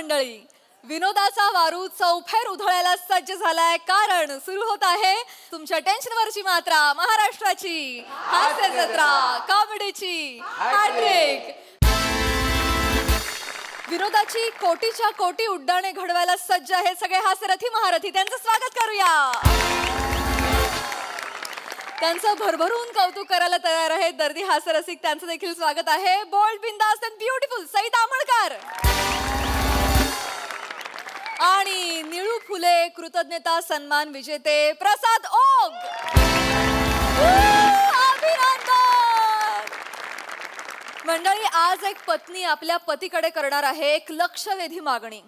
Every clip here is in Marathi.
मंडळी, विनोदाचा वारू चौफेर उधळायला सज्ज झालाय, कारण सुरू होत आहे तुमच्या टेन्शनवरची मात्रा, महाराष्ट्राची हास्य जत्रा, कॉमेडीची हॅट्रिक. विनोदाची कोटीच्या कोटी उड्डाणे घडवायला सज्ज आहेत सगळे हास्यरथी महारथी. त्यांचं स्वागत करूया. त्यांचं भरभरून कौतुक करायला तयार आहेत दर्दी हास्यरसिक. त्यांचं देखील स्वागत आहे. बोल्ड, बिंदास अँड ब्युटिफुल सई तामणकर आणि निळू फुले कृतज्ञता सन्मान विजेते प्रसाद ओग. मंडळी, आज एक पत्नी आपल्या पतीकडे करणार आहे एक लक्षवेधी मागणी.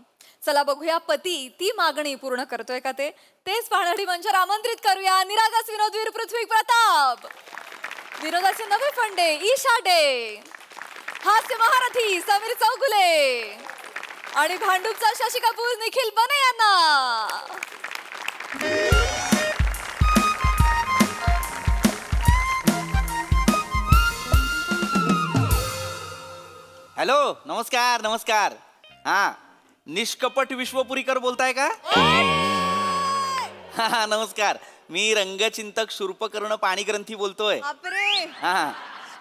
चला बघूया पती ती मागणी पूर्ण करतोय का तेच पाहण्यासाठी मंचावर आमंत्रित करूया निरागस विनोदवीर पृथ्वी प्रताप, विनोदाचे नवे फंडे ईशा डे, हास्य महारथी समीर चौगुले आणि भांडूपचा शशी कपूर निखिल बने यांना. हॅलो, नमस्कार नमस्कार. हा, निष्कपट विश्वपुरीकर बोलताय का? हा नमस्कार, मी रंगचिंतक शूर्पकर्ण पाणीग्रंथी बोलतोय. हा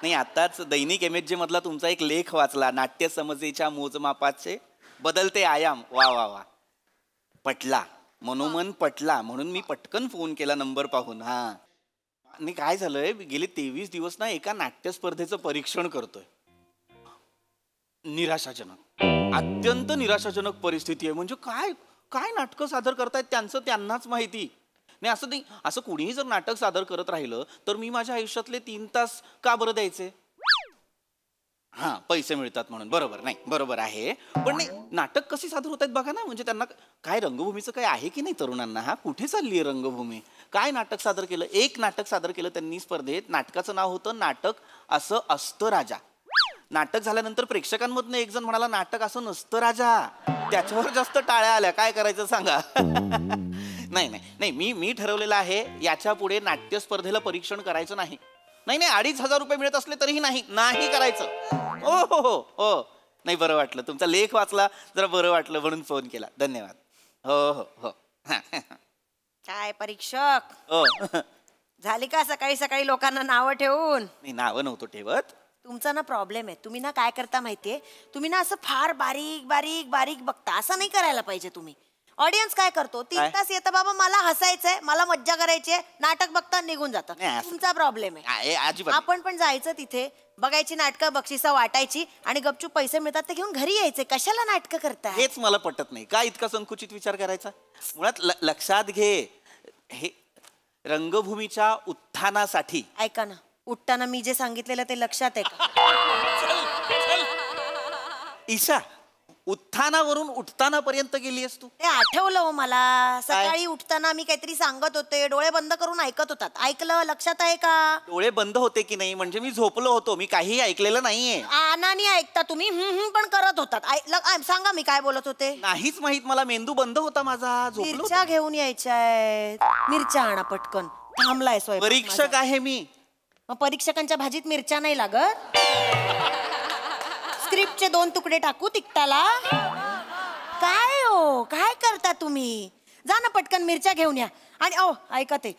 नाही, आताच दैनिक MSJ मधला तुमचा एक लेख वाचला, नाट्य समजेच्या मोजमापाचे बदलते आयाम. वा वा वा, पटला, मनोमन पटला, म्हणून मी पटकन फोन केला नंबर पाहून. हा आणि काय झालंय, गेले 23 दिवस ना एका नाट्य स्पर्धेचं परीक्षण करतोय. निराशाजनक, अत्यंत निराशाजनक परिस्थिती आहे. म्हणजे काय काय नाटकं सादर करतायत त्यांचं त्यांनाच माहिती नाही. असं नाही, असं कुणीही जर नाटक सादर करत राहिलं तर मी माझ्या आयुष्यातले 3 तास का बरं द्यायचे? हा, पैसे मिळतात म्हणून. बरोबर, नाही बरोबर आहे, पण नाही, नाटक कशी सादर होत आहेत बघा ना. म्हणजे त्यांना काय रंगभूमीचं काय आहे की नाही तरुणांना? हा, कुठे चालली आहे रंगभूमी? काय नाटक सादर केलं? एक नाटक सादर केलं त्यांनी स्पर्धेत. नाटकाचं नाव होतं नाटक असं असतं राजा. नाटक झाल्यानंतर प्रेक्षकांमधनं एक जण म्हणाला, नाटक असं नसतं राजा. त्याच्यावर जास्त टाळ्या आल्या. काय करायचं सांगा? नाही नाही नाही, मी ठरवलेलं आहे याच्या पुढे नाट्य स्पर्धेला परीक्षण करायचं नाही. नाही नाही, 2500 रुपये मिळत असले तरीही नाही करायचं. हो हो हो हो, नाही, बरं वाटलं, तुमचा लेख वाचला, जरा बरं वाटलं म्हणून फोन केला. धन्यवाद. हो हो हो. काय परीक्षक हो, झाली का सकाळी सकाळी लोकांना नावं ठेवून? नाही, नावं नव्हतं ठेवत. तुमचा ना प्रॉब्लेम आहे. तुम्ही ना काय करता माहितीये, तुम्ही ना असं फार बारीक बारीक बारीक बघता. असं नाही करायला पाहिजे तुम्ही. ऑडियन्स काय करतो, 3 तास येतं, बाबा मला हसायचंय, मला मज्जा करायची आहे, नाटक बघता निघून जातं. तुमचा प्रॉब्लेम आहे. आपण पण जायचं तिथे, बघायची नाटकं, बक्षिसं वाटायची आणि गपचूप पैसे मिळतात ते घेऊन घरी यायचे. कशाला नाटकं करता? हेच मला पटत नाही. का इतका संकुचित विचार करायचा? मुळात लक्षात घे, हे रंगभूमीच्या उत्थानासाठी. ऐका ना, उठताना मी जे सांगितलेलं ते लक्षात आहे का? ईशा, उत्थानावरून उठताना पर्यंत गेलीस तू. ते आठवलं हो मला. सकाळी उठताना मी काहीतरी सांगत होते, डोळे बंद करून ऐकत होतात. ऐकलं? लक्षात आहे का? डोळे बंद होते की नाही म्हणजे मी झोपलो होतो, मी काही ऐकलेलं नाहीये. आनानी ऐकता तुम्ही, पण करत होतात. सांगा मी काय बोलत होते? नाहीच माहित मला, मेंदू बंद होता माझा, झोपलो. मिरच्या घेऊन यायच्या. मिरच्या आणा पटकन, थांबलाय स्वयंपाक. परीक्षक आहे मी. मग परीक्षकांच्या भाजीत मिरच्या नाही लागत? स्क्रिप्टचे 2 तुकडे टाकू तिकटाला? काय हो, काय करता तुम्ही? जा ना पटकन मिरच्या घेऊन या. आणि ऐका, ते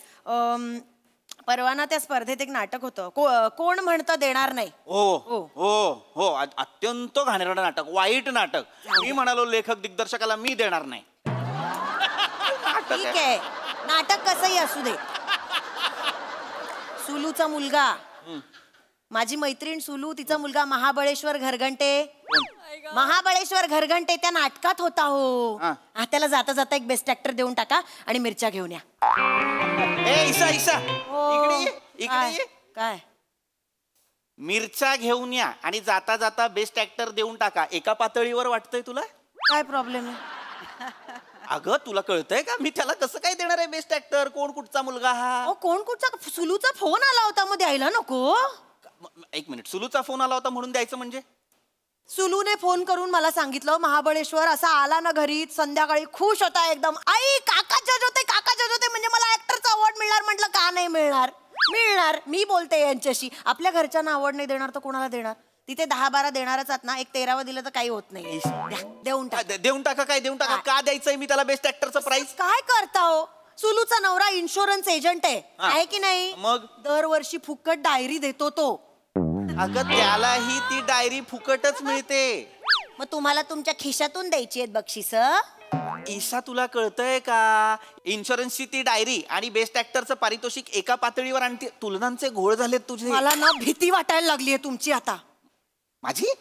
परवा ना त्या स्पर्धेत एक नाटक होतं, कोण म्हणतं देणार नाही. हो हो हो हो, अत्यंत घाणेरडं नाटक, वाईट नाटक. मी म्हणालो लेखक दिग्दर्शकाला मी देणार नाही. ठीक आहे, नाटक कसंही असू दे. सुलूचा मुलगा, माझी मैत्रीण सुलू, तिचा मुलगा महाबळेश्वर घरघंटे. महाबळेश्वर घरघंटे त्या नाटकात होता हो. त्याला जाता जाता एक बेस्ट ऍक्टर देऊन टाका आणि मिरच्या घेऊन या. ईशा, इकडे ये. काय? मिरच्या घेऊन या आणि जाता जाता बेस्ट ऍक्टर देऊन टाका. एका पातळीवर वाटतंय तुला? काय प्रॉब्लेम आहे? अगं, तुला कळतंय का मी त्याला कसं काय देणार आहे बेस्ट ऍक्टर? कोण कुठचा मुलगा हा? कोण कुठचा? सुलूचा फोन आला होता, मग द्यायला नको? एक मिनिट, सुलूचा फोन आला होता म्हणून द्यायचं म्हणजे? सुलूने फोन करून मला सांगितलं, महाबळेश्वर असा आला ना घरी, संध्याकाळी खुश होता एकदम. आई, काका जज होते म्हणजे मला ऍक्टरचा अवॉर्ड मिळणार. म्हटलं का नाही मिळणार? मिळणार. मी बोलते यांच्याशी, आपल्या घरच्यांना अवॉर्ड नाही देणार तर कोणाला देणार? तिथे 10-12 देणारच आहात ना, एक 13वं दिलं तर काही होत नाही. द्या, देऊन टाक. देऊन टाका काय देऊन टाका का द्यायचंय मी त्याला बेस्ट ऍक्टरचं प्राइस? काय करता हो? सुलूचा नवरा इन्शुरन्स एजंट आहे की नाही? मग? दरवर्षी फुकट डायरी देतो तो. अगं त्यालाही ती डायरी फुकटच मिळते. मग तुम्हाला तुमच्या खिशातून द्यायची आहेत बक्षीस? ईशा तुला कळतंय का? इन्शुरन्सची ती डायरी आणि बेस्ट ऍक्टरचं पारितोषिक एका पातळीवर आणि तुलनांचे घोळ झालेत तुझे. मला ना भीती वाटायला लागलीये तुमची आता. माझी?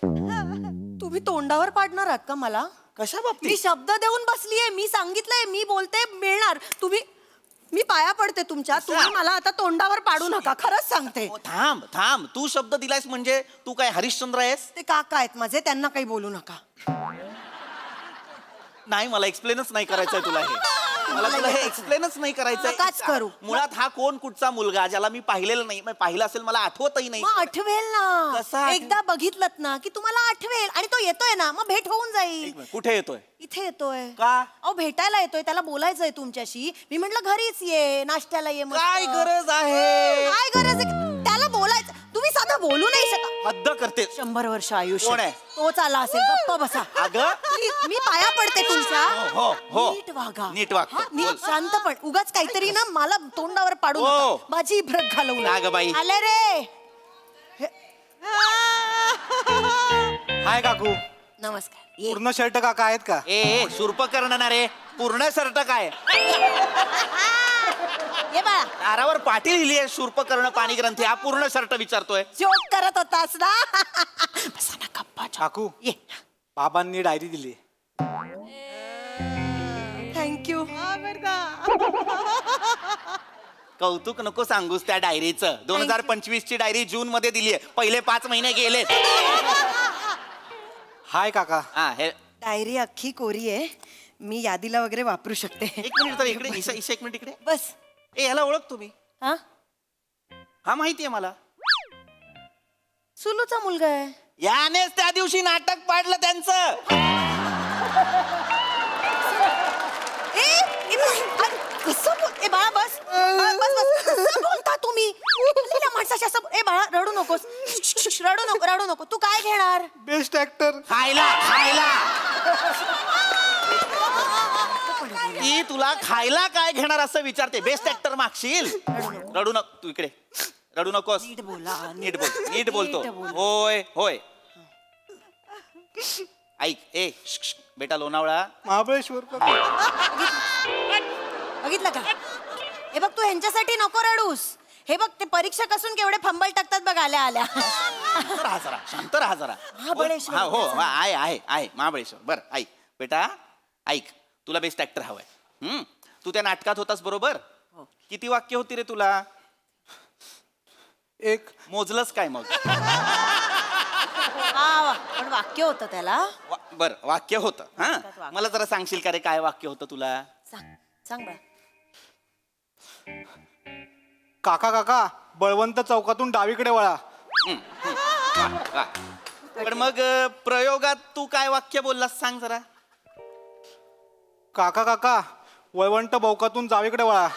तुम्ही तोंडावर पाडणार आहात का मला? कशा मी बाबतीत? शब्द देऊन बसलीये, मी सांगितलंय, मी बोलते मिळणार. मी पाया पडते तुमच्या. तुम्ही मला आता तोंडावर पाडू नका, खरंच सांगते. थांब थांब, तू शब्द दिलायस म्हणजे तू काय हरिश्चंद्र आहेस? ते काका आहेत माझे, त्यांना काही बोलू नका. नाही मला एक्सप्लेनच नाही करायचंय तुला हे. मला तुला हे एक्सप्लेनच नाही करायचंय. नकाच करू. मुळात हा कोण कुठचा मुलगा ज्याला मी पाहिलेलं नाही, पाहिलं असेल मला आठवतही नाही. मग आठवेल ना. कसा आठवेल? एकदा बघितलं ना की तुम्हाला आठवेल आणि तो येतोय ना, मग भेट होऊन जाईल. कुठे येतोय? इथे येतोय. का? अहो भेटायला येतोय, त्याला बोलायचंय तुमच्याशी. मी म्हंटल घरीच ये, नाश्त्याला ये. मस्त. काय गरज आहे? काय गरज आहे? त्याला बोलायचं. तुम्ही साधं बोलू नाही शकत. हद्द करते. 100 वर्ष आयुष्य. कोण आहे? तोच आला असेल. गप्प बसा. अगं मी पाया पडते तुमच्या. हो हो नीट वागा. नीट वाग. हा, नीट शांत पण. उगाच काहीतरी ना मला तोंडावर पाडू हो. नका. माझी इब्रत घालवू ना गं बाई. आले रे. हाय काकू. नमस्कार. ये. पूर्ण शर्ट काका आहेत का? ए सुरप करणार रे. पूर्ण शर्ट काय? ये बाळा. दारावर पाटी लिहिली आहे शूर्प कर्ण पाणी ग्रंथी. हा पूर्ण शर्ट विचारतोय. जोक करत होतास ना. बसा ना गप्पा. काकू ये. बाबांनी डायरी दिली. थँक्यू. कौतुक नको सांगूस त्या डायरीचं. 2025 ची डायरी जून मध्ये दिली आहे. पहिले 5 महिने गेले. हाय काका. हा हे डायरी अख्खी कोरी आहे. मी यादीला वगैरे वापरू शकते. 1 मिनिट तर इकडे. ईशा ईशा 1 मिनिट इकडे. बस. ए याला ओळखतो मी. हा, हा माहितीये मला. सुलूचा मुलगा आहे. यानेच त्या दिवशी नाटक पाडलं त्यांचं. ए बाळा बस. कसं बोलता तुम्ही? माणसाशी असं. ए बाळा रडू नकोस. रडू नको. तू काय घेणार? Best actor. खायला खायला. ती तुला खायला काय घेणार असं विचारते. बेस्ट ऍक्टर मागशील. रडू नको. तू इकडे. रडू नकोस. नीट बोला. नीट बोल. नीट बोलतो. होय होय. ऐक ए बेटा लोणावळा. महाबळेश्वर. बघितलं का? हे बघ तू ह्यांच्यासाठी नको रडूस. हे बघ ते परीक्षा कसून केवढे फंबल टाकतात बघ आल्या. राहा जरा. शांत राहा जरा. महाबळेश्वर. हो आहे महाबळेश्वर. बरं ऐक बेटा ऐक. तुला बेस्ट ऍक्टर हवाय. तू त्या नाटकात होतास बरोबर. किती वाक्य होती रे तुला? 1. मोजलंच काय मग? पण वाक्य होतं त्याला. बर वाक्य होतं. हा मला जरा सांगशील का रे काय वाक्य होतं तुला? सांग बा. काका बळवंत चौकातून डावीकडे वळा. वा. पण मग प्रयोगात तू काय वाक्य बोललास सांग जरा. काका वळवंट बौकातून जावीकडे वळा.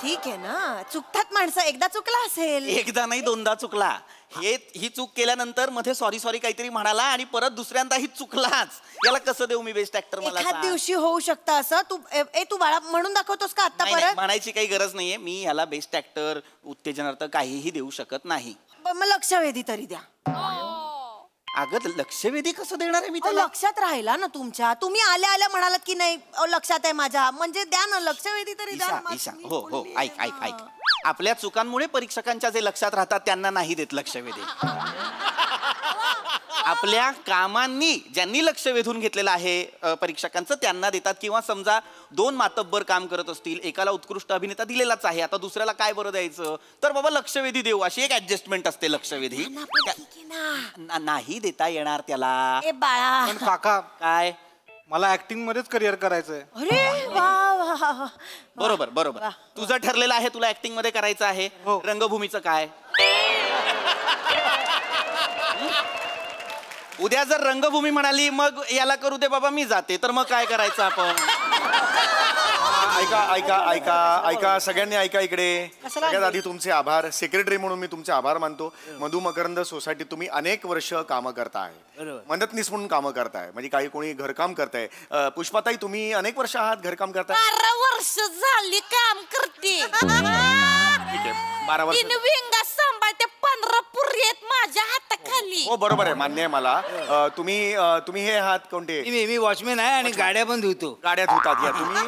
ठीक आहे ना. चुकतात माणसं. एकदा चुकला असेल. एकदा नाही 2दा चुकला. ही चूक केल्यानंतर मध्ये सॉरी काहीतरी म्हणाला आणि परत दुसऱ्यांदाही चुकलाच. याला कसं देऊ मी बेस्ट ऍक्टर? मला एखाद सांग. दिवशी होऊ शकतं असं. तू बाळा म्हणून दाखवतोस का आता नाही, नाही, परत? म्हणायची काही गरज नाहीये. मी ह्याला बेस्ट ऍक्टर उत्तेजनार्थ काहीही देऊ शकत नाही. मग लक्षवेधी तरी द्या. अगं लक्षवेधी कसं देणार आहे मी अहो, त्याला? लक्षात राहिला ना तुमच्या. तुम्ही आल्या म्हणालात की नाही लक्षात आहे माझ्या. म्हणजे द्या ना लक्षवेधी तरी द्या. ईशा हो ऐक. आपल्या चुकांमुळे परीक्षकांच्या जे लक्षात राहतात त्यांना नाही देत लक्षवेधी. आपल्या कामांनी ज्यांनी लक्ष वेधून घेतलेलं आहे परीक्षकांचं त्यांना देतात. किंवा समजा 2 मातब्बर काम करत असतील, एकाला उत्कृष्ट अभिनेता दिलेलाच आहे, आता दुसऱ्याला काय बरं द्यायचं, तर बाबा लक्षवेधी देऊ अशी एक ऍडजस्टमेंट असते. लक्षवेधी नाही देता येणार त्याला. ए बाळा. पण काका काय? मला ऍक्टिंग मध्येच करिअर करायचंय. अरे वा. बरोबर. तुझं ठरलेलं आहे तुला ऍक्टिंग मध्ये करायचं आहे. हो. रंगभूमीचं काय? उद्या जर रंगभूमी म्हणाली मग याला करू दे बाबा मी जाते, तर मग काय करायचं आपण? ऐका ऐका ऐका ऐका सगळ्यांनी ऐका इकडे. सगळ्यात आधी तुमचे आभार. सेक्रेटरी म्हणून मी तुमचे आभार मानतो. मधु मकरंद सोसायटी तुम्ही अनेक वर्ष कामं करताय, मदतनीस म्हणून कामं करताय, म्हणजे काही कोणी घरकाम करताय. पुष्पाताई तुम्ही अनेक वर्ष आहात घरकाम करताय. 12 वर्ष झाली काम करते. ठीक आहे, 12 वर्ष. 3 विंगा सांभाळते, 15 पुरी आहेत माझ्या हाताखाली. हो बरोबर आहे, मान्य आहे मला. तुम्ही हे आहात कोणते? मी वॉचमॅन आहे आणि गाड्या पण धुतो. गाड्यात होतात या तुम्ही.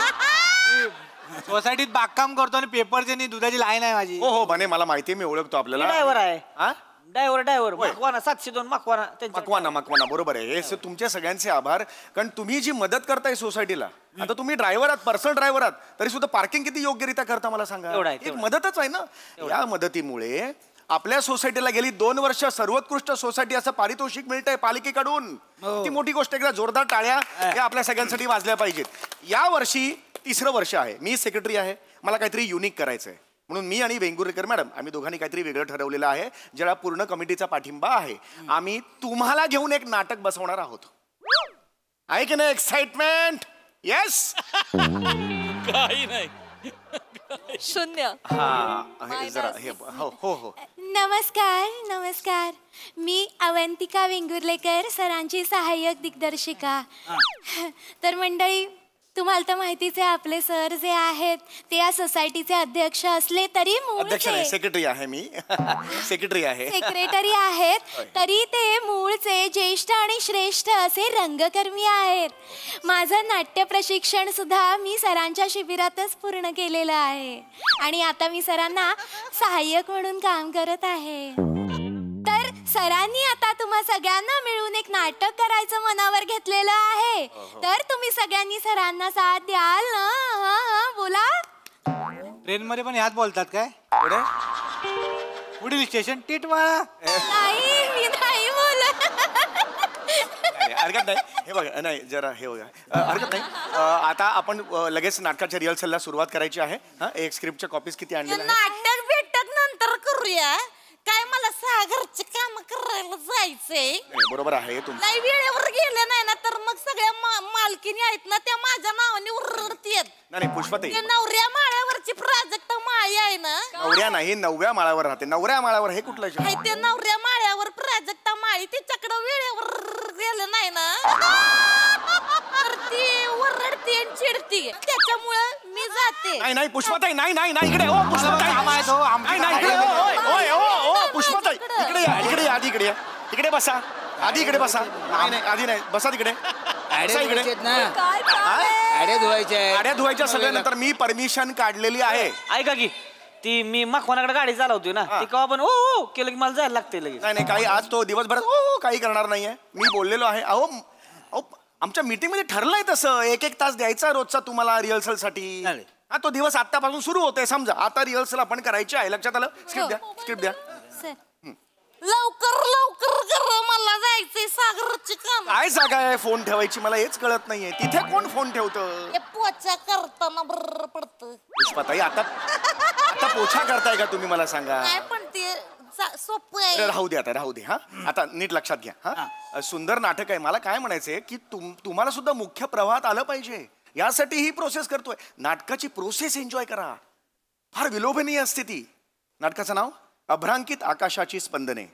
सोसायटीत बागकाम करतो आणि पेपरची आणि दुधाची लाईन आहे माझी. हो हो बने, मला माहिती आहे, मी ओळखतो आपल्याला. ड्रायव्हर आहे. हा? ड्रायव्हर मकवाना 702 मकवाना मकवाना बरोबर आहे. हे तुमच्या सगळ्यांचे आभार. कारण तुम्ही जी मदत करताय सोसायटीला, आता तुम्ही ड्रायव्हर आहात, पर्सनल ड्रायव्हर आहात, तरी सुद्धा पार्किंग किती योग्यरित्या करता मला सांगा. एवढं आहे, एक मदतच आहे ना. या मदतीमुळे आपल्या सोसायटीला गेली 2 वर्ष सर्वोत्कृष्ट सोसायटी असं पारितोषिक मिळतंय पालिकेकडून. ती मोठी गोष्ट. एकदा जोरदार टाळ्या या आपल्या सगळ्यांसाठी वाजल्या पाहिजेत. या वर्षी 3रं वर्ष आहे, मी सेक्रेटरी आहे, मला काहीतरी युनिक करायचंय. म्हणून मी आणि वेंगुर्लेकर मॅडम आम्ही दोघांनी काहीतरी वेगळं ठरवलेलं आहे, ज्याला पूर्ण कमिटीचा पाठिंबा आहे. आम्ही तुम्हाला घेऊन एक नाटक बसवणार आहोत. आहे की नाही एक्साइटमेंट? येस. काही नाही. 0. जरा हे हो हो हो. नमस्कार. मी अवंतिका वेंगुर्लेकर, सरांची सहाय्यक दिग्दर्शिका. तर मंडळी, तुम्हाला तर माहितीच आहे, आपले सर जे आहेत ते या सोसायटीचे अध्यक्ष असले तरी अध्यक्ष नाही, सेक्रेटरी आहे मी. सेक्रेटरी आहे. सेक्रेटरी आहेत, तरी ते मूळचे ज्येष्ठ आणि श्रेष्ठ असे रंगकर्मी आहेत. माझं नाट्य प्रशिक्षण सुद्धा मी सरांच्या शिबिरातच पूर्ण केलेलं आहे आणि आता मी सरांना सहाय्यक म्हणून काम करत आहे. तर सरांनी आता तुम्हा सगळ्यांना मिळून एक नाटक करायचं मनावर घेतलेलं आहे. तर तुम्ही सगळ्यांनी सरांना साथ द्याल ना? बोला. ट्रेन मध्ये पण ह्यात बोलतात काय? पुढील स्टेशन टिटवाळा. नाही, मी नाही बोलत. हरकत नाही. हे बघा, नाही जरा हे बघा, हरकत नाही. आता आपण लगेच नाटकाच्या रिहर्सलला सुरुवात करायची आहे. हा, एक स्क्रिप्टच्या कॉपीज किती आणलेल्या आहेत? नाटक भेटत नंतर करूया. काय मला घरचे काम करायला जायचंय. बरोबर आहे तुमचं. नाही वेळेवर गेले नाही ना तर मग सगळ्या मालकीनी आहेत ना त्या माझ्या नावाने उरडतात. नाही पुष्पाताई, ते 9व्या माळ्यावरची प्राजक्ता माळी आहे ना. 9व्या नाही, 9व्या माळावर राहते. 9व्या माळावर हे कुठलं शब्द? आहे ते 9व्या माळ्यावर प्राजक्ता माळी, तिच्याकडे वेळेवर गेलं नाही ना तर ती ओरडते आणि चिडते. त्याच्यामुळे मी जाते. नाही नाही पुष्पाताई, नाही नाही नाही इकडे. ओ पुष्पाताई, नाही नाही इकडे. ओय ओ ओ पुष्पाताई, इकडे या, इकडे या, आधी इकडे या. इकडे बसा, आधी इकडे बसा. नाही नाही आधी नाही, बसा तिकडे. बसा इकडे. गाड्या धुवायच्या. गाड्या धुवायच्या सगळ्यांनंतर मी परमिशन काढलेली आहे. ऐका की ती मी मकवानाकडे गाडी चालवतोय ना, ती केव्हा पण ओ केलं की मला जायला लागते लगेच. नाही नाही काही आज तो दिवसभरात ओ काही करणार नाहीये. मी बोललेलो आहे. अहो आमच्या मीटिंग मध्ये ठरलंय तसं 1-1 तास द्यायचा रोजचा तुम्हाला रिहर्सल साठी. हा, तो दिवस आतापासून सुरू होतोय. समजा आता रिहर्सल आपण करायची आहे. लक्षात आलं? स्क्रिप्ट द्या, स्क्रिप्ट द्या. लवकर करा, मला जायचंय सागरची काम. काय जागा आहे फोन ठेवायची? मला हेच कळत नाहीये. तिथे कोण फोन ठेवतं? हे पोचा करताना बरं पडतं. पुष्पाताई, आता पोछा करताय का तुम्ही? मला सांगा. नाही पण ते सोपं आहे. राहू दे, आता राहू दे. हा, आता नीट लक्षात घ्या. हा, सुंदर नाटक आहे. मला काय म्हणायचंय की तुम्हाला सुद्धा मुख्य प्रवाहात आलं पाहिजे. यासाठी ही प्रोसेस करतोय. नाटकाची प्रोसेस एन्जॉय करा. फार विलोभनीय असते ती. नाटकाचं नाव अभ्रांकित आकाशाची स्पंदने.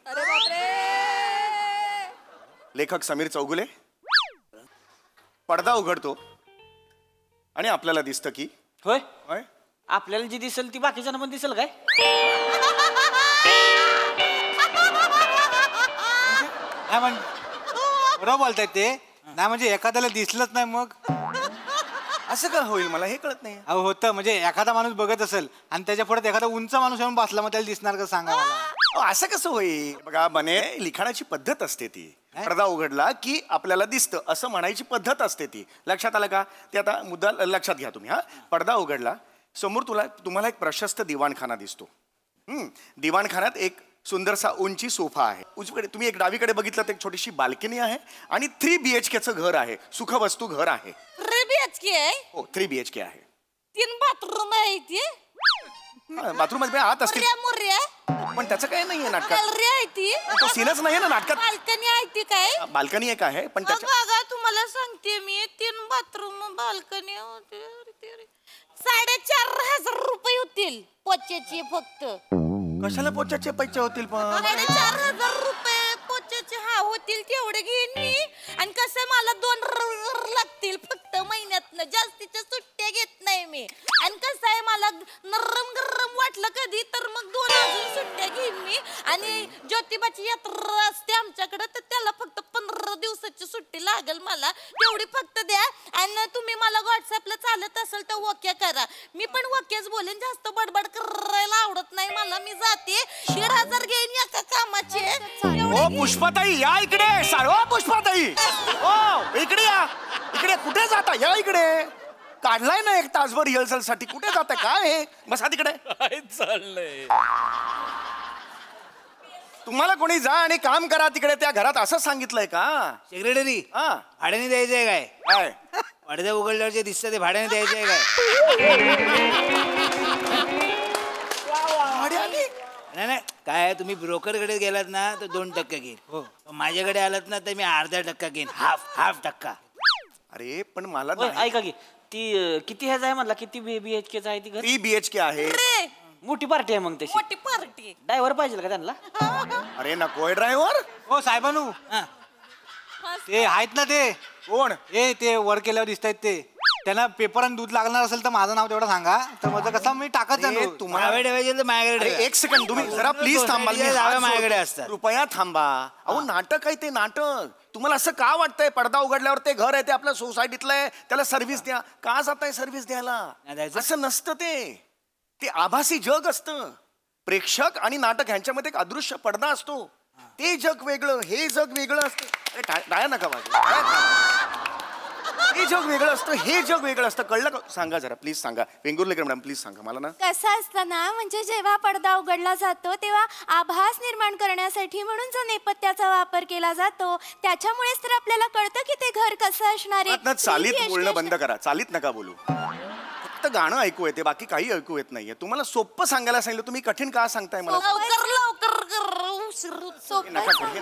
लेखक समीर चौगुले. पडदा उघडतो आणि आपल्याला दिसतं की होय होय आपल्याला जी दिसेल ती बाकीच्यांना पण दिसेल काय? बरोबर बोलतायत ते. नाही म्हणजे एखाद्याला दिसलंच नाही मग असं का होईल? मला हे कळत नाही. अहो होतं, म्हणजे एखादा माणूस बघत असेल आणि त्याच्या पुढे एखादा उंच माणूस येऊन बसला, मग त्याला दिसणार का सांगा मला. असं कसं होईल? बघा बने, लिखाणाची पद्धत असते ती. पडदा उघडला की आपल्याला दिसतं असं म्हणायची पद्धत असते ती. लक्षात आलं का? ते आता मुद्दा लक्षात घ्या तुम्ही. हा, पडदा उघडला, समोर तुम्हाला एक प्रशस्त दिवाणखाना दिसतो. दिवाणखान्यात एक सुंदरसा उंची सोफा आहे. उजवीकडे तुम्ही एक डावीकडे बघितलं तर एक छोटीशी बाल्कनी आहे आणि 3 BHKचं घर आहे. सुखवस्तू घर आहे. 3 BHK आहे. हो, 3 BHK आहे. 3 बाथरूम आहे ती. बाथरूम मध्ये आत असतील मुर्या पण त्याचं काही नाहीये नाटकात. गॅलरी आहे ती. तो सीनच नाहीये ना नाटकात. बाल्कनी आहे ती काय? बाल्कनी एक आहे पण त्याच्या बघा तुम्हाला सांगते मी 3 बाथरूम बाल्कनी 4,500 रुपये होतील पोच्याचे फक्त. कशाला पोचाचे पैसे होतील पण 4,500 रुपये पोच्याचे होतील तेवढे घेईन मी. आणि कसं मला 2 लागतील फक्त महिन्यातनं. जास्तीच्या सुट्ट्या घेत नाही मी. आणि कसं आहे मला नरम गरम वाटलं कधी तर मग 2 अजून सुट्ट्या घेईन मी. आणि ज्योतिबाची यात्रा असते आमच्याकडे तर त्याला फक्त 15 दिवसाची सुट्टी लागेल मला. तेवढी फक्त द्या. आणि तुम्ही मला व्हॉट्सअपला चालत असेल तर ओके करा. मी पण ओकेच बोलेन. जास्त बडबड करायला आवडत नाही मला. मी जाते 1,500 घेईन एका कामाचे. ओ पुष्पाताई या इकडे. सर्व पुष्पाताई ओ इकडे या. इकडे कुठे जाता? या इकडे. काढलाय ना 1 तासभर रिहर्सल साठी. कुठे जाताय? काय हे? बसा तिकडे. चाललंय तुम्हाला कोणी जा आणि काम करा तिकडे. त्या घरात असं सांगितलंय का? सेक्रेटरी हा भाड्याने द्यायचंय काय? काय पडद्या उघडल्यावर जे दिसतं ते भाड्याने द्यायचंय काय? नाही नाही काय आहे, तुम्ही ब्रोकरकडे गेलात ना तर 2% घेईन. माझ्याकडे आलात ना तर मी अर्धा टक्का घेईन. हाफ टक्का. अरे पण मला होय, ऐका की ती किती ह्याच आहे म्हणला? किती BHK आहे ती घर? 3 BHK आहे. मोठी पार्टी आहे मग तशी. मोठी पार्टी. ड्रायव्हर पाहिजे का त्यांना? अरे नकोय ड्रायव्हर. हो साहेबानू ते आहेत ना ते कोण? ते वर केल्यावर दिसत आहेत ते. त्यांना पेपर आणि दूध लागणार असेल तर माझं नाव तेवढं सांगा. तर माझं कसं मी टाकत जाणार. तुम्हाला मावे ठेवायचे तर माझ्याकडे ठेवा. 1 सेकंड तुम्ही जरा प्लीज थांबा. जागा माझ्याकडे असतात. कृपया थांबा. अहो नाटक आहे ते नाटक. तुम्हाला असं का वाटतंय पडदा उघडल्यावर ते घर आहे ते आपल्या सोसायटीतलं आहे त्याला सर्व्हिस द्या? का जाताय सर्व्हिस द्यायला? असं नसतं ते आभासी जग असतं. प्रेक्षक आणि नाटक ह्यांच्यामध्ये एक अदृश्य पडदा असतो. ते जग वेगळं हे जग वेगळं असतं. अरे डाया नका वाजवा. हे जग वेगळं असतं हे जग वेगळं असतं. कळलं का? सांगा जरा प्लीज सांगा. वेंगुर्लेकर मॅडम प्लीज सांगा मला ना. कसं असतं ना म्हणजे जेव्हा पडदा उघडला जातो तेव्हा आभास निर्माण करण्यासाठी म्हणून जो नेपथ्याचा वापर केला जातो त्याच्यामुळेच तर आपल्याला कळतं की ते घर कसं असणार आहे. चालीत बोलणं बंद करा. चालीत नका बोलू. फक्त गाणं ऐकू येते बाकी काही ऐकू येत नाहीये. तुम्हाला सोपं सांगायला सांगितलं तुम्ही कठीण का सांगताय मला?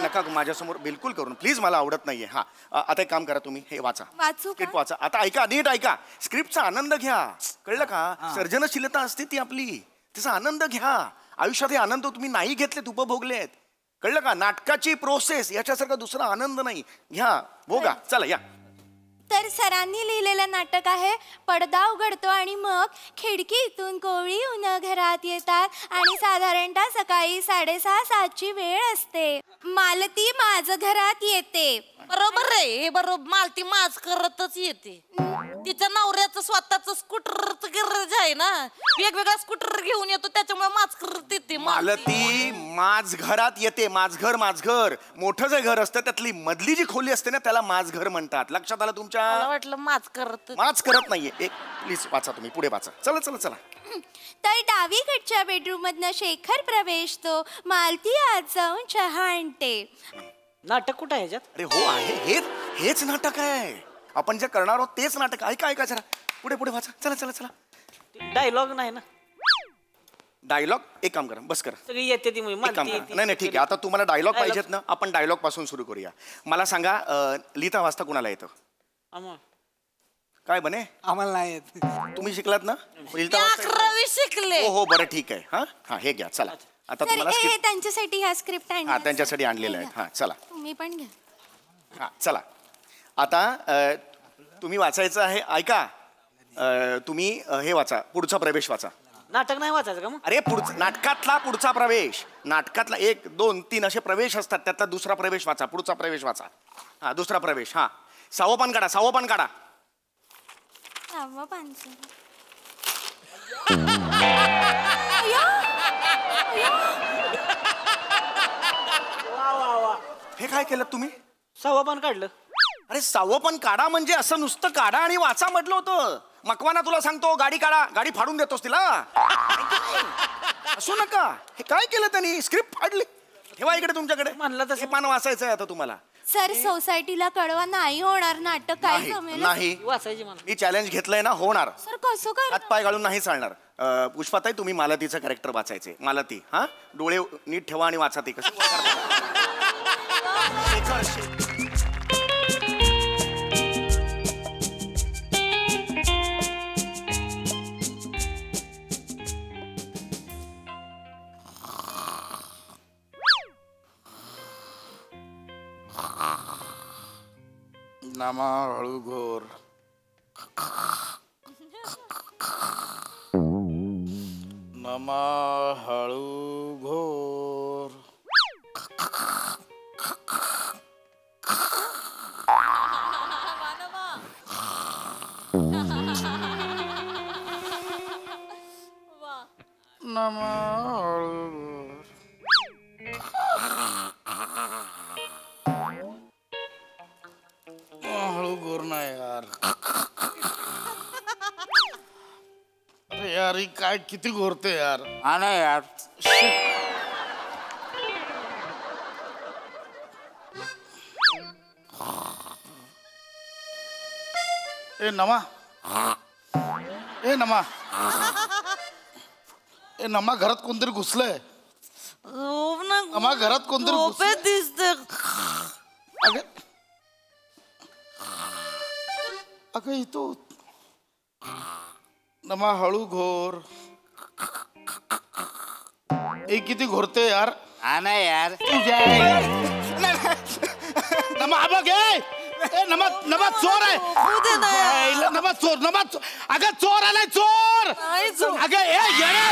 नका माझ्यासमोर बिलकुल करून प्लीज. मला आवडत नाहीये. हा आता एक काम करा तुम्ही हे वाचा. स्क्रिप्ट वाचा. आता ऐका नीट ऐका. स्क्रिप्टचा आनंद घ्या. कळलं का? सर्जनशीलता असते ती आपली. त्याचा आनंद घ्या. आयुष्यात हे आनंद तुम्ही नाही घेतलेत उपभोगलेत. कळलं का? नाटकाची प्रोसेस याच्यासारखा दुसरा आनंद नाही. घ्या भोगा. चला या. तर सरांनी लिहिलेलं नाटक आहे पडदा उघडतो आणि मग खिडकीतून कोवळी उन्ह घरात येतात आणि साधारणतः सकाळी 6:30-7ची वेळ असते. मालती माझ घरात येते. बरोबर आहे. हे बरोबर. मालती माझ करतच येते. तिच्या नवऱ्याचं स्वतःच स्कूटरचं गॅरेज आहे ना. वेगवेगळा स्कूटर घेऊन येतो त्याच्यामुळे माझ करत येते. मालती माझ घरात येते. माझ घर मोठं जे घर असतं त्यातली मधली जी खोली असते ना त्याला माझ घर म्हणतात. लक्षात आलं तुमच्या? मला वाटलं माझ करत नाहीये. एक प्लीज वाचा तुम्ही पुढे वाचा. चला. तर डावीकडच्या बेडरूम मधनं शेखर प्रवेशतो. मालती आज जाऊन चहा आणते. नाटक कुठं आहे ह्याच्यात? अरे हो आहे. हेच नाटक आहे. आपण जे करणार आहोत तेच नाटक. ऐका जरा पुढे वाचा. चला. डायलॉग नाही ना. डायलॉग एक काम करा. बस करा. सगळी येते ती नाही ठीक आहे. आता तुम्हाला डायलॉग पाहिजेत ना. आपण डायलॉग पासून सुरू करूया. मला सांगा लिहिता वाचता कुणाला येतं? काय बने? आम्हाला नाही येत. तुम्ही शिकलात ना? 11वी शिकले. हो बरं ठीक आहे. हा हे घ्या. चला आता तुम्हाला त्यांच्यासाठी ह्या स्क्रिप्ट हा त्यांच्यासाठी आणलेलं आहे. हा चला तुम्ही पण घ्या. हा चला आता तुम्ही वाचायचं आहे. ऐका तुम्ही हे वाचा. पुढचा प्रवेश वाचा. नाटक नाही वाचायचं का मग? अरे नाटकातला पुढचा प्रवेश. नाटकातला 1, 2, 3 असे प्रवेश असतात. त्यातला दुसरा प्रवेश वाचा. पुढचा प्रवेश वाचा. हा दुसरा प्रवेश. हा 6वं पान काढा. 6वं पान काढा. हे काय केलं तुम्ही? 6वं पान काढलं. अरे 6वं पान काढा म्हणजे असं नुसतं काढा आणि वाचा म्हटलं होतं. मकवाना तुला सांगतो गाडी काढा. गाडी फाडून देतोस तिला. असू नका. हे काय केलं त्यांनी? स्क्रिप्ट फाडली. ठेवा इकडे तुमच्याकडे. म्हणलं तसं पान वाचायचं आहे आता तुम्हाला. सर सोसायटीला कळवा नाही होणार. नाटक काय जमेल? नाही वाचायची मला. मी चॅलेंज घेतलंय ना. होणार. सर कसं काय? हात पाय घालून नाही चालणार. पुष्पाताई तुम्ही मालतीचं कॅरेक्टर वाचायचे. मालती. हा डोळे नीट ठेवा आणि वाचा. ते कसं नमा हळू घोर. नमा हळू घोर. नमा हळू घोर. हळू घोर ना यार. अरे यार ही काय किती घोरते यार. हा ना यार. ए नमा. ए नमा. ए नमा घरात कोणतरी घुसलंय. नमा घरात कोणतरी घुसलंय. दिसत अगं अगं इथं नमा हळू घोर. ए किती घोरते यार. हा ना यार. नमा आबा घे. ए नमा नमा चोर आहे. नमा चोर नमा चोर. अगं चोर आलाय चोर. अगं ए येडे.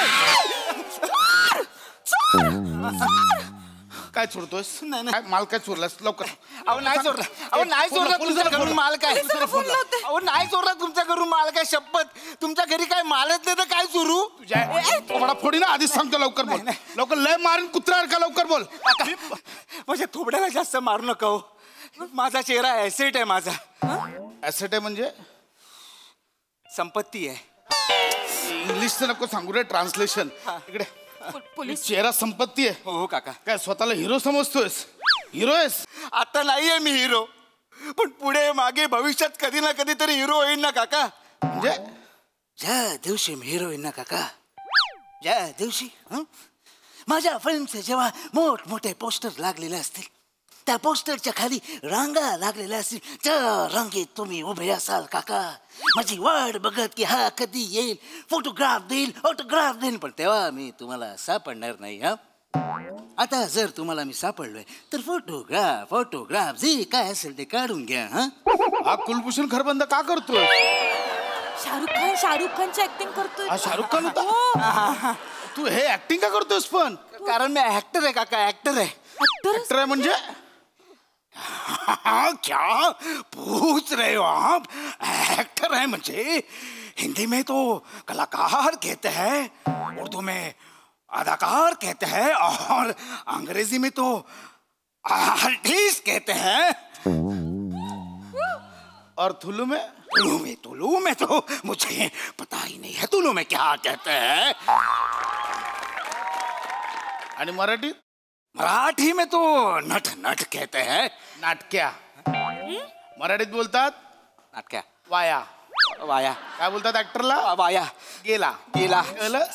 काय चोरतोयस. काय माल काय चोरलास लवकर. अहो नाही चोरला. अहो नाही चोरला तुमच्या घरून माल काय. अहो नाही चोरला तुमच्या घरून माल काय. शपथ तुमच्या घरी काय मालच नाही तर काय चोरू. थोडा फोडी ना आधीच सांगतो. लवकर बोल. लवकर लय मारून कुत्रा का लवकर बोल. म्हणजे थोबड्याला जास्त मारू नका हो. माझा चेहरा ऍसेट आहे. माझा ऍसेट आहे म्हणजे संपत्ती आहे. इंग्लिशचं नको सांगू रे. ट्रान्सलेशन इकडे. चेहरा संपत्ती आहे. हो काका. काय स्वतःला हिरो समजतोयस. हिरो आहेस. आता नाहीये मी हिरो. पण पुढे मागे भविष्यात कधी ना कधी तरी हिरो होईन ना काका. म्हणजे ज्या दिवशी मी हिरो होईन ना काका, ज्या दिवशी माझ्या फिल्मचे जेव्हा मोठमोठे पोस्टर लागलेले असतील, त्या पोस्टरच्या खाली रांगा लागलेल्या असतील, त्या रांगेत तुम्ही उभे असाल काका. माझी वाट बघत की हा कधी येईल, फोटोग्राफ देईल, ऑटोग्राफ देईल. पण तेव्हा मी तुम्हाला सापडणार नाही. हा आता जर तुम्हाला मी सापडलोय तर फोटोग्राफ जे काय असेल ते काढून घ्या. हा कुलभूषण खरबंद का करतोय. शाहरुख खानची ऍक्टिंग करतोय. हा शाहरुख खान होता. तू हे ऍक्टिंग का करतोयस पण. कारण मी ऍक्टर आहे काका. ऍक्टर आहे. ऍक्टर आहे म्हणजे क्या पूछ रहे हो आप. एक्टर है मुझे. हिंदी में तो कलाकार कहते हैं, उर्दू में अदाकार कहते हैं, और अंग्रेजी में तो आर्टिस्ट कहते हैं. और तुलू में तुलू में तो मुझे पता ही नहीं है तुलू में क्या कहते हैं. आणि मराठी मराठी में तो नट कहते हैं. नाटक्या मराठीत बोलतात. नाटक्या वाया. काय बोलतात ऍक्टरला. वाया. गेला.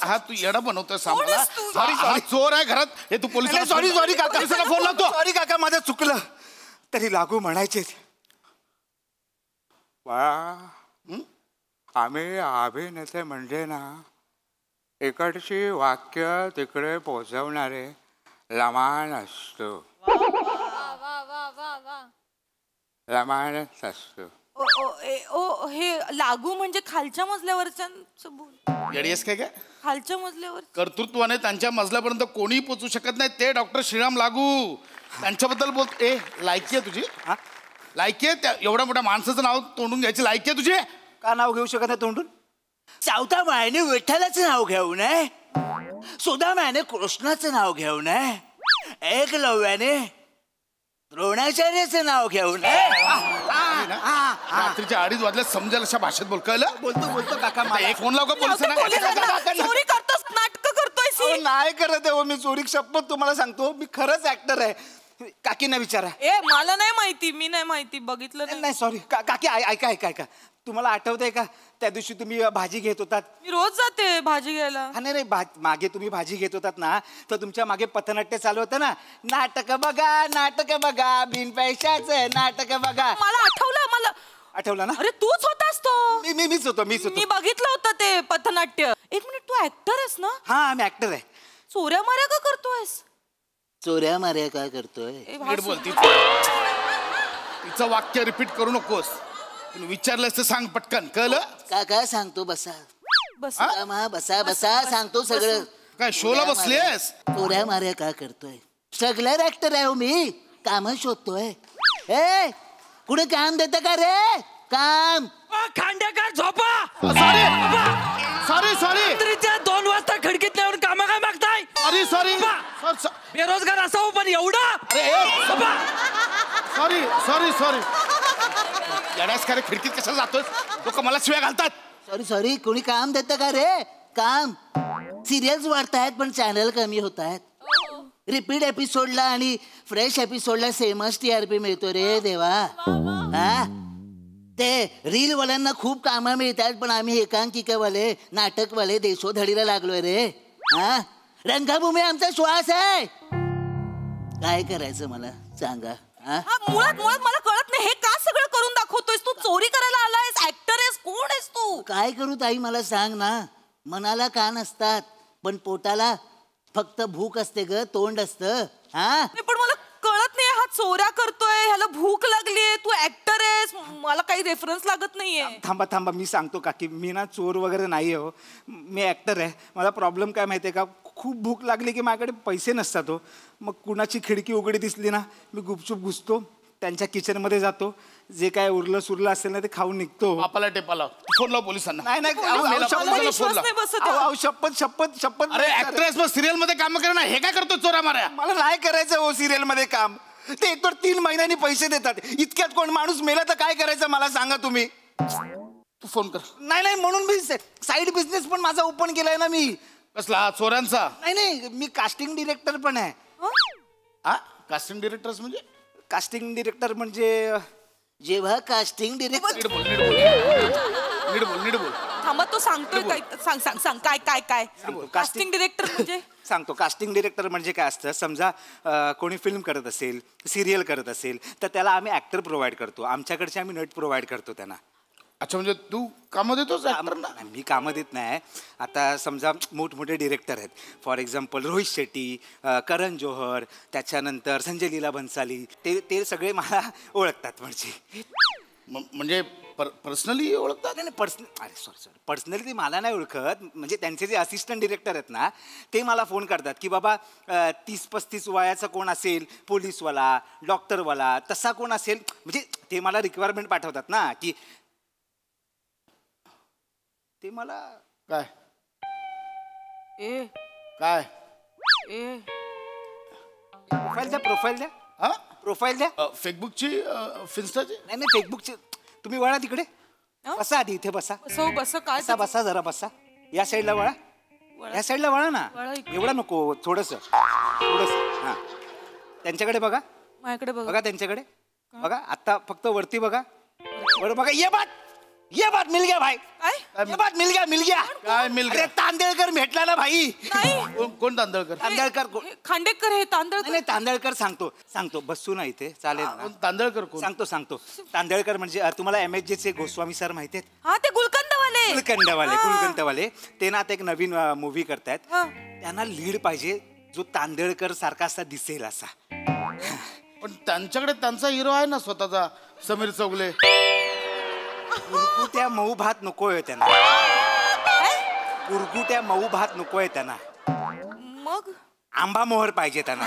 हा तू येडा बनवतोय सामना. सॉरी चोर आहे घरात. हे तू पोलिसाला सॉरी काका. फोन लावतो. सॉरी काका माझं चुकलं. तरी लागू म्हणायचे. आम्ही अभिनेते म्हणजे ना इकडची वाक्य तिकडे पोहोचवणारे लमाण असतो. लमाणच असतो. हे लागू म्हणजे खालच्या मजल्यावरच्या येडीस काय खालच्या मजल्यावर कर्तृत्वाने त्यांच्या मजल्यापर्यंत कोणी पोचू शकत नाही ते डॉक्टर श्रीराम लागू. त्यांच्याबद्दल बोल. ए लायकी आहे तुझी. लायकी आहे त्या एवढ्या मोठ्या माणसाचं नाव तोंडून घ्यायची लायकी आहे तुझी. का नाव घेऊ शकत नाही तोंडून. चौथा मायने विठ्ठलाचं नाव घेऊ नये, सुदामाने कृष्णाचं नाव घेऊ नये, एकलव्याने द्रोणाचार्याचं नाव घेऊ नये. रात्रीच्या 2:30 वाजल्या समजेल अशा भाषेत बोल. कळलं. बोलतो काका. एक फोन लाव का पोलिसांना. चोरी करतोस. नाटक करतोय. नाही करत आहे मी चोरी. शपथ तुम्हाला सांगतो मी खरंच ऍक्टर आहे. काकींना विचारा. मला नाही माहिती. मी नाही माहिती. बघितलं नाही. सॉरी काकी. ऐका. तुम्हाला आठवतंय का त्या दिवशी तुम्ही भाजी घेत होतात. मी रोज जाते भाजी घ्यायला. हा नाही मागे तुम्ही भाजी घेत होतात ना, तर तुमच्या मागे पथनाट्य चालू होतं ना. नाटक बघा बिन पैशाचं नाटक बघा. मला आठवलं ना. अरे तूच होतास तो. मीच होतो. मी बघितलं होतं ते पथनाट्य. एक मिनिट. तू ऍक्टर आहेस ना. हा मी ऍक्टर आहे. चोऱ्या माऱ्या का करतोयस. चोऱ्या माऱ्या काय करतोय. बोलती तिचं वाक्य रिपीट करू नकोस. तुम्ही विचारलंस तर सांग पटकन. कळलं? काका सांगतो बसा. बस बसा बसा बसा सांगतो सगळं. काय शोला बसलीस? चोऱ्या माऱ्या का करतोय? स्ट्रगलर ऍक्टर आहे हो मी. काम शोधतोय. ए कुठे काम देतं का रे? काम खांडेकर झोपा. सॉरी 2 वाजता खिडकीत येऊन काम काय मागताय? सॉरी बेरोजगार असावं पण एवढा. सॉरी येण्यास का रे? खिडकीत कशाला जातोय? लोक मला शिव्या घालतात. सॉरी कोणी काम देतं का रे? काम सिरियल्स वाढतायत पण चॅनल कमी होत आहेत. रिपीट एपिसोडला आणि फ्रेश एपिसोडला सेमच TRP मिळतो रे देवा. हा ते रील वाल्यांना खूप कामं मिळतात पण आम्ही एकांकिकावाले नाटकवाले देशोधडीला लागलोय रे. हा रंगभूमी आमचा श्वास आहे. काय करायचं मला सांगा. मुळात मला कळत नाही हे का सगळं करून दाखवतोयस तू? चोरी करायला आलायस? ऍक्टर आहेस? कोण आहेस तू? काय करू ताई मला सांग ना. मनाला कान असतात पण पोटाला फक्त भूक असते ग, तोंड असतं. हा पण मला कळत नाही हा चोऱ्या करतोय, ह्याला भूक लागलीये, तू ऍक्टर आहेस, मला काही रेफरन्स लागत नाहीये. थांबा मी सांगतो काकी. मी ना चोर वगैरे नाही हो. मी ऍक्टर आहे. मला प्रॉब्लेम काय माहिती आहे का? खूप भूक लागली की माझ्याकडे पैसे नसतात हो. मग कुणाची खिडकी उघडी दिसली ना मी गुपचूप घुसतो त्यांच्या किचनमध्ये जातो. जे काय उरलं सुरलं असेल ना ते खाऊन निघतो. बापाला टेपाला फोन लाव पोलिसांना. नाही शपथ. अरे ऍक्ट्रेस मग सिरियल मध्ये काम करणं हे काय करतो चोरा माऱ्या? मला नाही करायचं हो सिरियल मध्ये काम. ते एकतर 3 महिन्यांनी पैसे देतात. इतक्यात कोण माणूस मेला तर काय करायचं मला सांगा तुम्ही. तू फोन कर. नाही म्हणून मी साईड बिझनेस पण माझा ओपन केलाय ना मी. कसला? चोरांचा? नाही मी कास्टिंग डिरेक्टर पण आहे. कास्टिंग डिरेक्टर्स म्हणजे? कास्टिंग डिरेक्टर म्हणजे जेव्हा कास्टिंग डिरेक्टर नीट बोल. थांबा तो सांगतोय काय. सांग काय कास्टिंग डिरेक्टर म्हणजे? सांगतो. कास्टिंग डिरेक्टर म्हणजे काय असतं. समजा कोणी फिल्म करत असेल, सिरियल करत असेल तर त्याला आम्ही ऍक्टर प्रोव्हाइड करतो. आमच्याकडचे आम्ही नट प्रोव्हाइड करतो त्यांना. अच्छा म्हणजे तू कामं देतोस? मी कामं देत नाही. आता समजा मोठमोठे डिरेक्टर आहेत. फॉर एक्झाम्पल रोहित शेट्टी, करण जोहर, त्याच्यानंतर संजय लीला भन्साली, ते सगळे मला ओळखतात. म्हणजे पर्सनली ओळखतात? नाही सॉरी पर्सनली ते मला नाही ओळखत. म्हणजे त्यांचे जे असिस्टंट डिरेक्टर आहेत ना ते मला फोन करतात की बाबा 30-35 वयाचा कोण असेल, पोलीसवाला, डॉक्टरवाला, तसा कोण असेल. म्हणजे ते मला रिक्वायरमेंट पाठवतात ना की ते मला काय प्रोफाईल द्या. फेसबुकची फिन्स्टाची? नाही फेसबुकची. तुम्ही वळा तिकडे. बसा आधी इथे बसा. बसा जरा बसा. या साईडला वळा. या साईडला वळा ना. एवढं नको थोडस. हा त्यांच्याकडे बघा. माझ्याकडे बघा त्यांच्याकडे बघा. आता फक्त वरती बघा. वर बघा. ये बात मिल गया भाई. ये बात मिल गया. काय मिल गया? तांदळकर भेटला ना भाई. कोण तांदळकर? खांडेकर हे तांदळकर. नाही तांदळकर सांगतो बसू ना इथे चालेल ना. तांदळकर कोण? सांगतो. तांदळकर म्हणजे तुम्हाला MHJ चे गोस्वामी सर माहिती आहेत? हा ते गुलकंदवाले. ते ना आता एक नवीन मूवी करतायत. त्यांना लीड पाहिजे जो तांदळकर सारखा असा दिसेल असा. पण त्यांच्याकडे त्यांचा हिरो आहे ना स्वतःचा, समीर चौगले. कुरकुट्या मऊ भात नकोय त्यांना. कुरकुट्या मऊ भात नकोय त्यांना. मग आंबा मोहर पाहिजे त्यांना.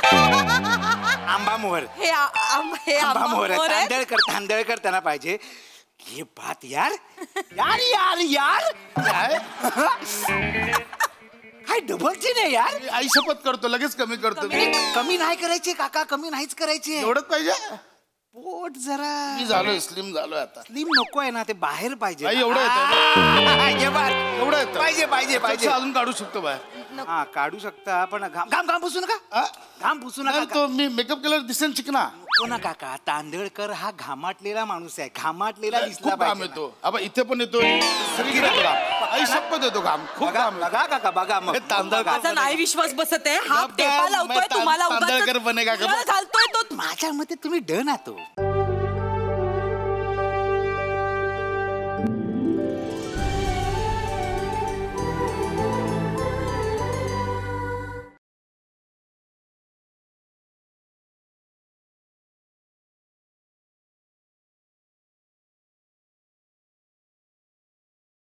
आंबा मोहर. आंबा मोहर तांदळकर त्यांना पाहिजे. हे भात यार काय डबलची नाही यार. आई शपथ करतो लगेच कमी करतो. कमी नाही करायचे काका. कमी नाहीच करायचे. एवढंच पाहिजे. पोट जरा मी झालोय स्लिम झालोय आता. स्लिम नकोय ना ते बाहेर पाहिजे. एवढं पाहिजे अजून काढू शकतो बाहेर. हा काढू शकता पण घाम पुसू नका. घाम पुसू नका. तो मी मेकअप केल्यावर दिसेल चिकना. कोणा काका तांदळकर हा घामाटलेला माणूस आहे. घामाटलेला दिसला घाम येतो. अब इथे पण येतो. आई शपथ येतो घाम. खूप घाम. बघा काका बघा. मग तांदळकर नाही विश्वास बसत आहे. हा टेपा लावतोय तुम्हाला. तांदळकर बनेगा. घालतोय तो. माझ्या मते तुम्ही डन आहात.